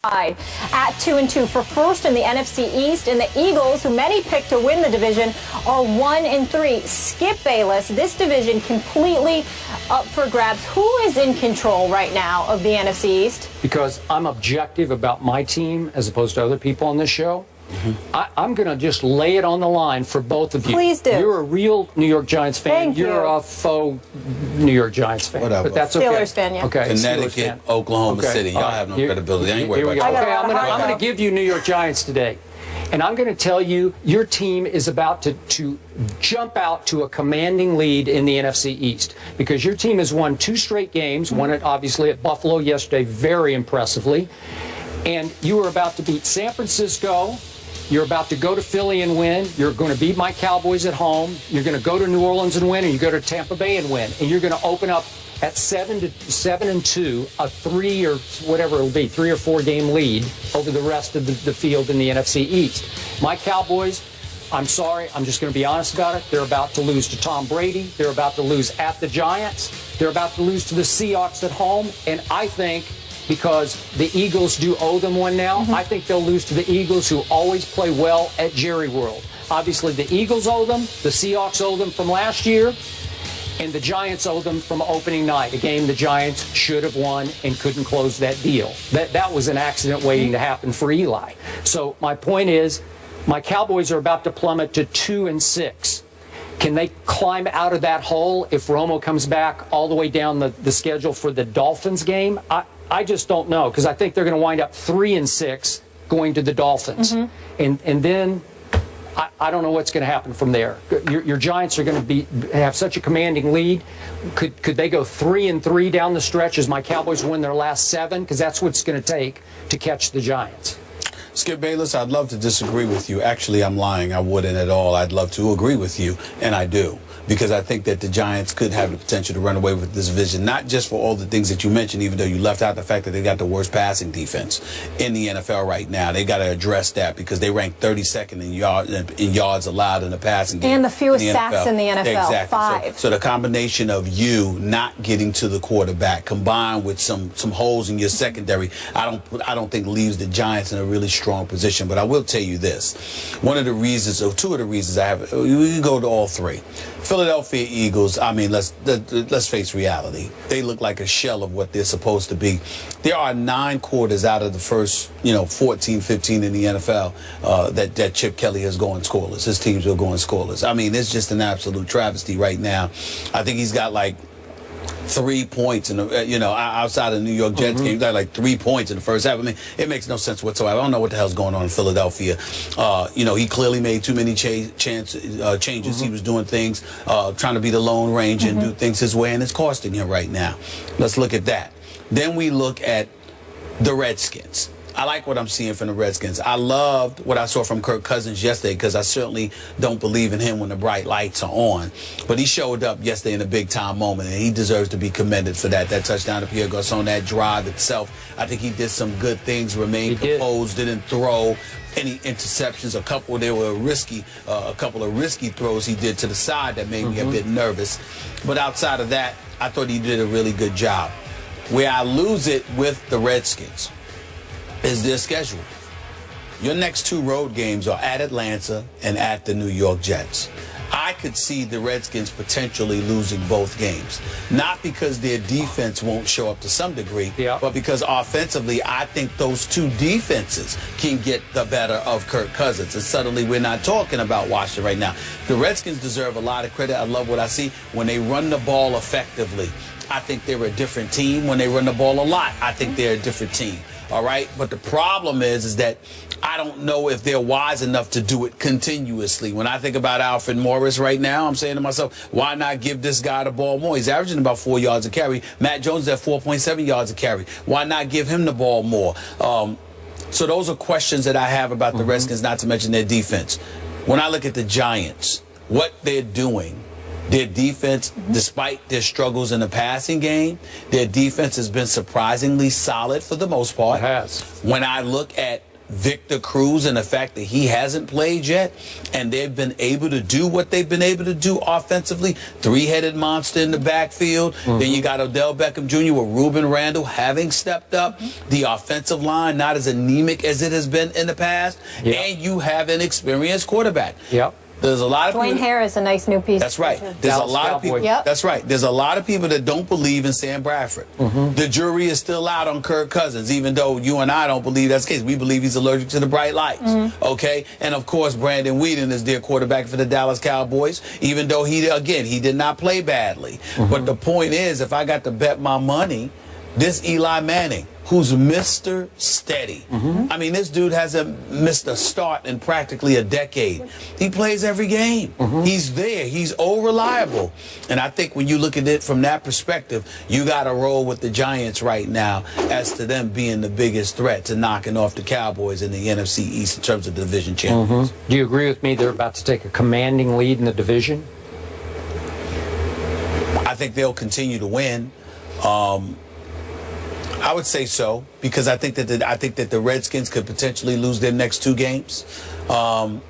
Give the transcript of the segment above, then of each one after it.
tied at 2-2 for first in the NFC East, and the Eagles, who many picked to win the division, are 1-3. Skip Bayless, this division completely up for grabs. Who is in control right now of the NFC East? Because I'm objective about my team as opposed to other people on this show. I'm going to just lay it on the line for both of you. Please do. You're a real New York Giants fan. Thank You're you. a faux New York Giants fan. Whatever. But that's okay. Steelers fan, yeah. Okay. Connecticut, Oklahoma City. Y'all have no credibility. I ain't worried Here we about go. you. Okay, I'm going to give you New York Giants today. And I'm going to tell you, your team is about to jump out to a commanding lead in the NFC East, because your team has won 2 straight games, won it obviously at Buffalo yesterday very impressively, and you are about to beat San Francisco. You're about to go to Philly and win. You're going to beat my Cowboys at home. You're going to go to New Orleans and win, and you go to Tampa Bay and win. And you're going to open up at 7-2, a 3 or whatever it'll be, 3 or 4 game lead over the rest of the field in the NFC East. My Cowboys, I'm sorry, I'm just going to be honest about it. They're about to lose to Tom Brady. They're about to lose at the Giants. They're about to lose to the Seahawks at home. And I think, because the Eagles do owe them one now, I think they'll lose to the Eagles, who always play well at Jerry World. Obviously, the Eagles owe them, the Seahawks owe them from last year, and the Giants owe them from opening night, a game the Giants should have won and couldn't close that deal. That was an accident waiting to happen for Eli. So my point is, my Cowboys are about to plummet to 2-6. Can they climb out of that hole if Romo comes back all the way down the schedule for the Dolphins game? I just don't know, because I think they're going to wind up 3-6 going to the Dolphins. And then I don't know what's going to happen from there. Your Giants are going to have such a commanding lead. Could they go 3-3 down the stretch as my Cowboys win their last 7? Because that's what it's going to take to catch the Giants. Skip Bayless, I'd love to disagree with you. Actually, I'm lying. I wouldn't at all. I'd love to agree with you, and I do. Because I think that the Giants could have the potential to run away with this division, not just for all the things that you mentioned, even though you left out the fact that they got the worst passing defense in the NFL right now. They got to address that, because they rank 32nd in yards allowed in the passing game. And the fewest sacks in the NFL, exactly. 5. So the combination of you not getting to the quarterback, combined with some holes in your secondary, I don't think leaves the Giants in a really strong position. But I will tell you this: one of the reasons, or 2 of the reasons I have, we can go to all 3. Philadelphia Eagles, I mean, let's face reality. They look like a shell of what they're supposed to be. There are 9 quarters out of the first, 14, 15 in the NFL that Chip Kelly has gone scoreless. His teams are going scoreless. I mean, it's just an absolute travesty right now. I think he's got like 3 points in the, outside of the New York Jets game. He got like 3 points in the first half. I mean, it makes no sense whatsoever. I don't know what the hell's going on in Philadelphia. He clearly made too many changes. He was doing things, trying to be the Lone Ranger and do things his way, and it's costing him right now. Let's look at that. Then we look at the Redskins. I like what I'm seeing from the Redskins. I loved what I saw from Kirk Cousins yesterday, because I certainly don't believe in him when the bright lights are on. But he showed up yesterday in a big-time moment, and he deserves to be commended for that. That touchdown to Pierre Garçon, that drive itself, I think he did some good things, remained composed, didn't throw any interceptions. A couple of risky throws he did to the side that made me a bit nervous. But outside of that, I thought he did a really good job. Where I lose it with the Redskins is their schedule. Your next 2 road games are at Atlanta and at the New York Jets. I could see the Redskins potentially losing both games. Not because their defense won't show up to some degree, but because offensively, I think those 2 defenses can get the better of Kirk Cousins. And suddenly we're not talking about Washington right now. The Redskins deserve a lot of credit. I love what I see. When they run the ball effectively, I think they're a different team. When they run the ball a lot, I think they're a different team. All right, but the problem is that I don't know if they're wise enough to do it continuously. When I think about Alfred Morris right now, I'm saying to myself, why not give this guy the ball more? He's averaging about 4 yards a carry. Matt Jones is at 4.7 yards a carry. Why not give him the ball more? So those are questions that I have about the Redskins, not to mention their defense. When I look at the Giants, what they're doing, their defense, despite their struggles in the passing game, their defense has been surprisingly solid for the most part. It has. When I look at Victor Cruz and the fact that he hasn't played yet, and they've been able to do what they've been able to do offensively, three-headed monster in the backfield. Then you got Odell Beckham Jr. with Ruben Randle having stepped up. The offensive line not as anemic as it has been in the past, and you have an experienced quarterback. There's a lot of Dwayne people. Harris, a nice new piece. That's right. There's a lot of people. That's right. There's a lot of people that don't believe in Sam Bradford. The jury is still out on Kirk Cousins, even though you and I don't believe that's the case. We believe he's allergic to the bright lights. Okay? And of course, Brandon Whedon is their quarterback for the Dallas Cowboys, even though he did not play badly. But the point is, if I got to bet my money, this Eli Manning, who's Mr. Steady. I mean, this dude hasn't missed a start in practically a decade. He plays every game. He's there. He's all reliable. And I think when you look at it from that perspective, you got to roll with the Giants right now as to them being the biggest threat to knocking off the Cowboys in the NFC East in terms of division champions. Do you agree with me they're about to take a commanding lead in the division? I think they'll continue to win. I would say so, because I think that the Redskins could potentially lose their next 2 games, and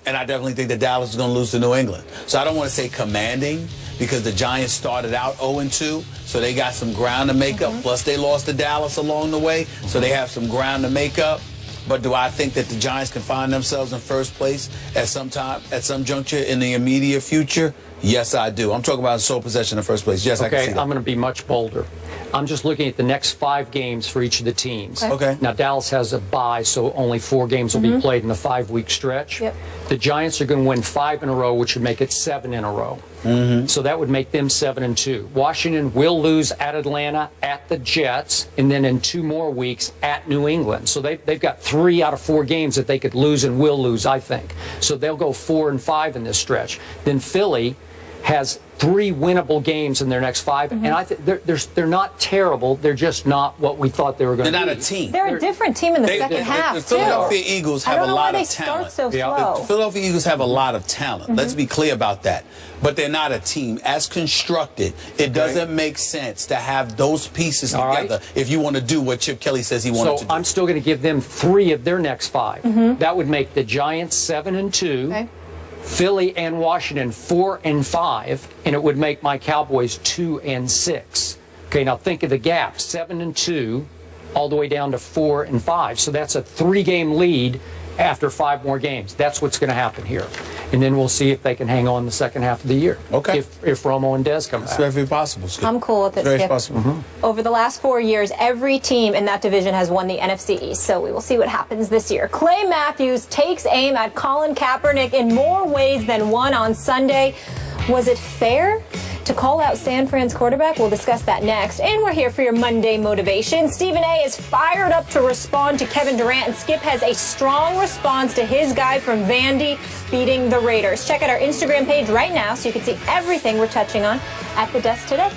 I definitely think that Dallas is going to lose to New England. So I don't want to say commanding, because the Giants started out 0-2, so they got some ground to make up. Plus they lost to Dallas along the way, so they have some ground to make up. But do I think that the Giants can find themselves in first place at some juncture in the immediate future? Yes, I do. I'm talking about sole possession in first place. Yes, I can see that. I'm going to be much bolder. I'm just looking at the next 5 games for each of the teams. Okay. Now, Dallas has a bye, so only 4 games will be played in the 5-week stretch. The Giants are going to win 5 in a row, which would make it 7 in a row. So that would make them 7-2. Washington will lose at Atlanta, at the Jets, and then in 2 more weeks at New England. So they've got 3 out of 4 games that they could lose and will lose, I think. So they'll go 4-5 in this stretch. Then Philly has 3 winnable games in their next 5, and I think they're not terrible. They're just not what we thought they were going to be. They're not a team. They're a different team in the second half, The Philadelphia Eagles have a lot of talent. So slow. The Philadelphia Eagles have a lot of talent. Let's be clear about that. But they're not a team. As constructed, it doesn't make sense to have those pieces together if you want to do what Chip Kelly says he wanted to do. So I'm still going to give them 3 of their next 5. That would make the Giants 7-2. Philly and Washington 4-5, and it would make my Cowboys 2-6. Okay, now think of the gap: 7-2, all the way down to 4-5. So that's a 3-game lead after 5 more games. That's what's going to happen here, and then we'll see if they can hang on the second half of the year. Okay. If Romo and Dez come back, it's very possible, Skip. I'm cool with it, Very Skip. possible. Over the last 4 years, every team in that division has won the NFC East, so we will see what happens this year. Clay Matthews takes aim at Colin Kaepernick in more ways than one on Sunday. Was it fair to call out San Fran's quarterback? We'll discuss that next. And we're here for your Monday motivation. Stephen A. is fired up to respond to Kevin Durant, and Skip has a strong response to his guy from Vandy beating the Raiders. Check out our Instagram page right now so you can see everything we're touching on at the desk today.